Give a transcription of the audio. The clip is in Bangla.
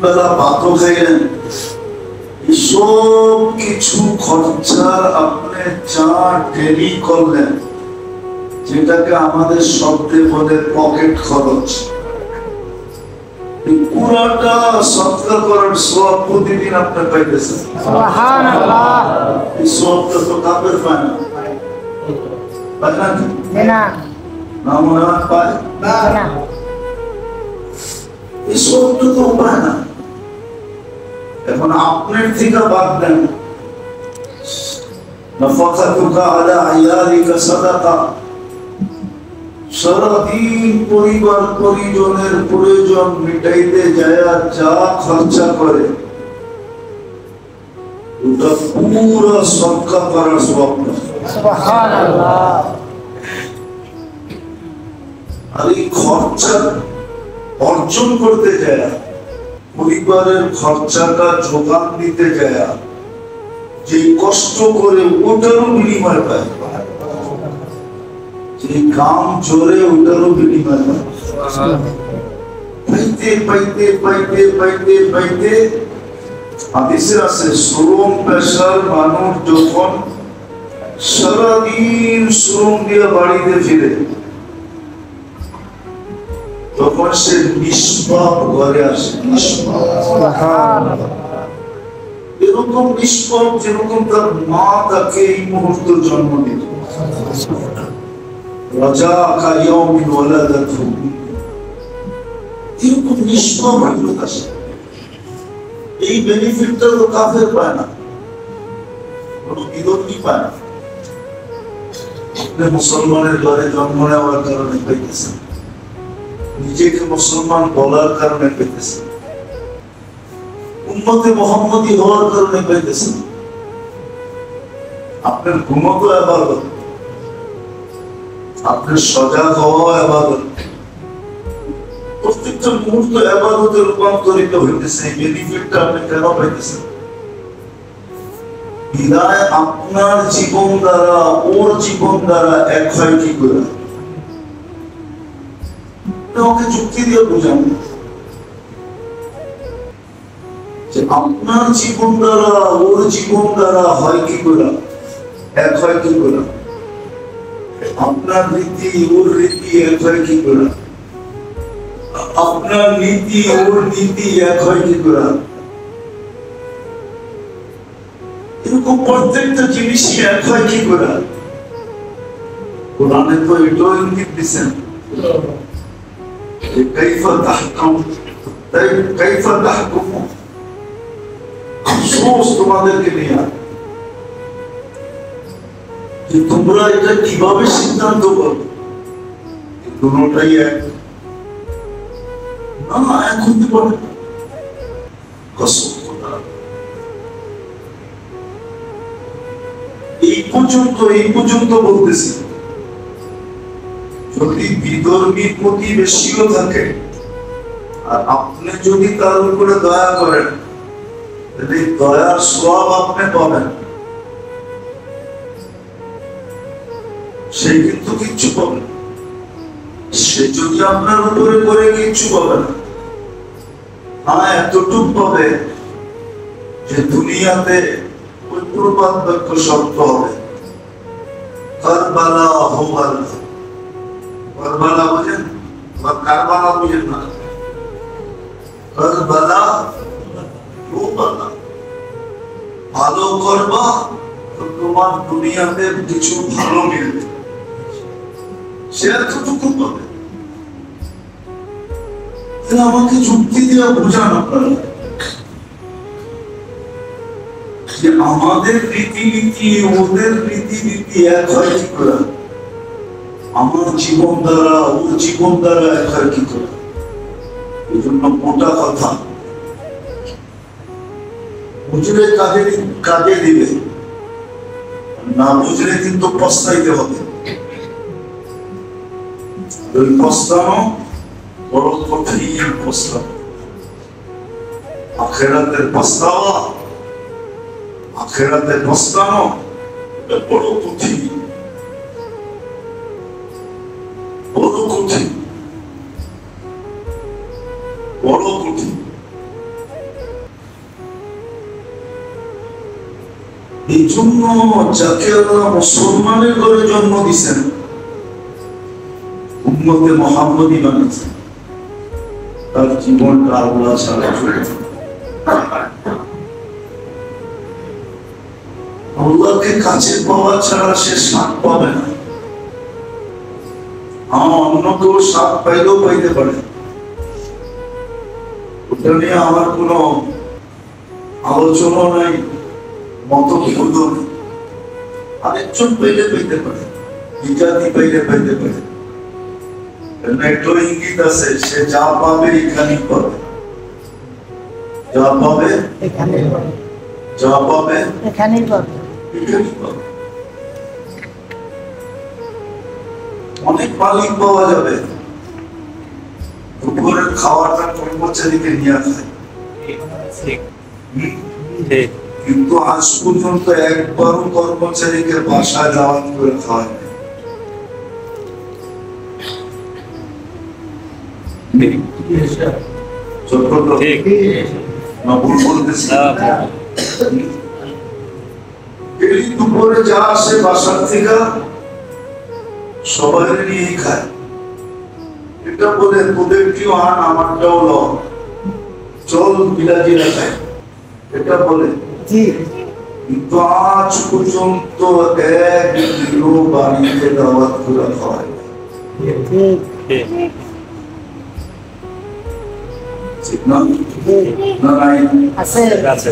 বেলা ভাতও খাইলেন, সব কিছু খরচার আপনি যা ডেলি করলেন, যেটাকে আমাদের শব্দে বলে পকেট খরচ, পুরাটা সদকা করার সওয়াব প্রতিদিন আপনি পাইতেছেন। সুবহানাল্লাহ। এই সওয়াবটা তো কাফের পায় না, পায় না? না মনে হয় পায় না। এই সওয়াবটা তো পায় না। এখন আপনার থেকে বাদ দেন, নাফাকাতুকা আলা আয়ালিকা সাদাকা, সারাদিন পরিবার পরিজনের প্রয়োজন মিটাইতে যায় যা খরচা করে, ওটা পুরো সদকা করার স্বপ্ন। সুবহানাল্লাহ। আর এই খরচা অর্জন করতে যায়, পরিবারের খরচাটা যোগান দিতে যায়, যে কষ্ট করে ওটারও বিনিময় পায়, যে কাম চোরে ওটারও বিনিময় পায়। পাইতে পাইতে পাইতে পাইতে পাইতে হাদিসে আছে, শ্রম পেশার মানুষ যখন সারাদিন শ্রম দিয়ে বাড়িতে ফিরে, তখন সে নিষ্পাপ ঘরে আসে। এরকম নিষ্পাপ যেরকম তার মা তাকে এই মুহূর্তে জন্ম দিল। রাজাকা ইয়াউমিন ওয়ালাদাতহু, এরকম নিষ্পাপ লোক আসে। এই বেনিফিটটা তো কাফের পায় না, কোনো বিদর্মী পায় না। আপনি মুসলমানের ঘরে জন্ম নেওয়ার কারণে পাইতেছেন, নিজেকে মুসলমান বলার কারণে পেতেছেন, উম্মতে মুহাম্মদী হওয়ার কারণে পেতেছেন। আপনার ঘুমত ইবাদত, আপনার সজাগ হওয়া ইবাদত, প্রত্যেকটা মুহূর্ত ইবাদতে রূপান্তরিত হইতেছে। এই বেনিফিটটা আপনি কেন পাইতেছেন? বিদায় আপনার জীবন দ্বারা ওর জীবন দ্বারা এক হয় কি করে? ওকে যুক্তি দিয়ে বুঝান যে আপনার জীবন দ্বারা ওর জীবন দ্বারা হয় কি করে, এক হয় কি করে? আপনার রীতি ওর রীতি এক হয় কি করে? আপনার নীতি ওর নীতি এক হয় কি করে? এরকম প্রত্যেকটা জিনিসই এক হয় কি করে? কোরআনে তো এটাও ইঙ্গিত দিচ্ছেন, কাইফা তাহকুম, কাইফা তাহকুম, আফসোস তোমাদেরকে নিয়ে যে তোমরা এটা কিভাবে সিদ্ধান্ত করো। দুটোটাই এক না, এক হতে পারে। কসম খোদা, এই পর্যন্ত বলতেছি, যদি বিধর্মী প্রতিবেশীও থাকে আর আপনি যদি তার উপরে দয়া করেন, তাহলে দয়ার সওয়াব আপনি পাবেন, সে কিন্তু কিচ্ছু পাবে না। সে যদি আপনার উপরে করে কিচ্ছু পাবে না, হ্যাঁ এতটুকু পাবে যে দুনিয়াতে ওই প্রবাদ বাক্য শব্দ হবে, কারবালা হোবাল। কারবালা বুঝেন? কারবালা বুঝেন না? কারবালা হোবালা, ভালো করবা তো তোমার দুনিয়াতে কিছু ভালো মিলবে, সে এতটুকু পাবে। আমাকে যুক্তি দিয়ে বোঝান আপনারা যে আমাদের রীতিনীতি ওদের রীতিনীতি এক হয় কি করে? আমার জীবন দ্বারা ওর জীবন দ্বারা এক হয় কি করে? এই জন্য মোটা কথা, বুঝলে কাজে দিবে, না বুঝলে কিন্তু পস্তাইতে হবে। ওই পস্তানো বড় কঠিন পস্তানো। আখিরাতের পস্তাওয়া, আখিরাতের পস্তানো বড় কঠিন, বড় কঠিন, বড় কঠিন। এই জন্য যাকে আল্লাহ মুসলমানের ঘরে জন্ম দিয়েছেন, উম্মতে মুহাম্মদী বানিয়েছেন, তার জীবনটা আল্লাহ ছাড়া চলে না। আল্লাহকে কাছে পাওয়া ছাড়া সে স্বাদ পাবে না। অন্য কেউ স্বাদ পাইলেও পাইতে পারে, ওটা নিয়ে আমার কোনো আলোচনা নাই, মতভেদ নেই। আরেকজন পাইলে পাইতে পারে, বিজাতি পাইলে পাইতে পারে, একটা ইঙ্গিত আছে, সে যা পাবে এখানেই পাবে, যা পাবে এখানেই পাবে, যা পাবে এখানেই পাবে, এখানেই পাবে। অনেক মালিক পাওয়া যাবে, দুপুরের খাওয়াটা কর্মচারীকে নিয়ে খায়, কিন্তু আজ পর্যন্ত একবারও কর্মচারীকে বাসায় দাওয়াত করে খাওয়ায় না। দুপুরে যা আসে বাসার থেকে সবাই নিয়ে খায়, এটা বলে তোদের কেউ আন আমারটাও ল, চল বিলাজিরা খায়, এটা বলে। কিন্তু আজ পর্যন্ত এক কিলো বাড়িতে দাওয়াত করে খাওয়ায় ঠিক না? নাই আছে।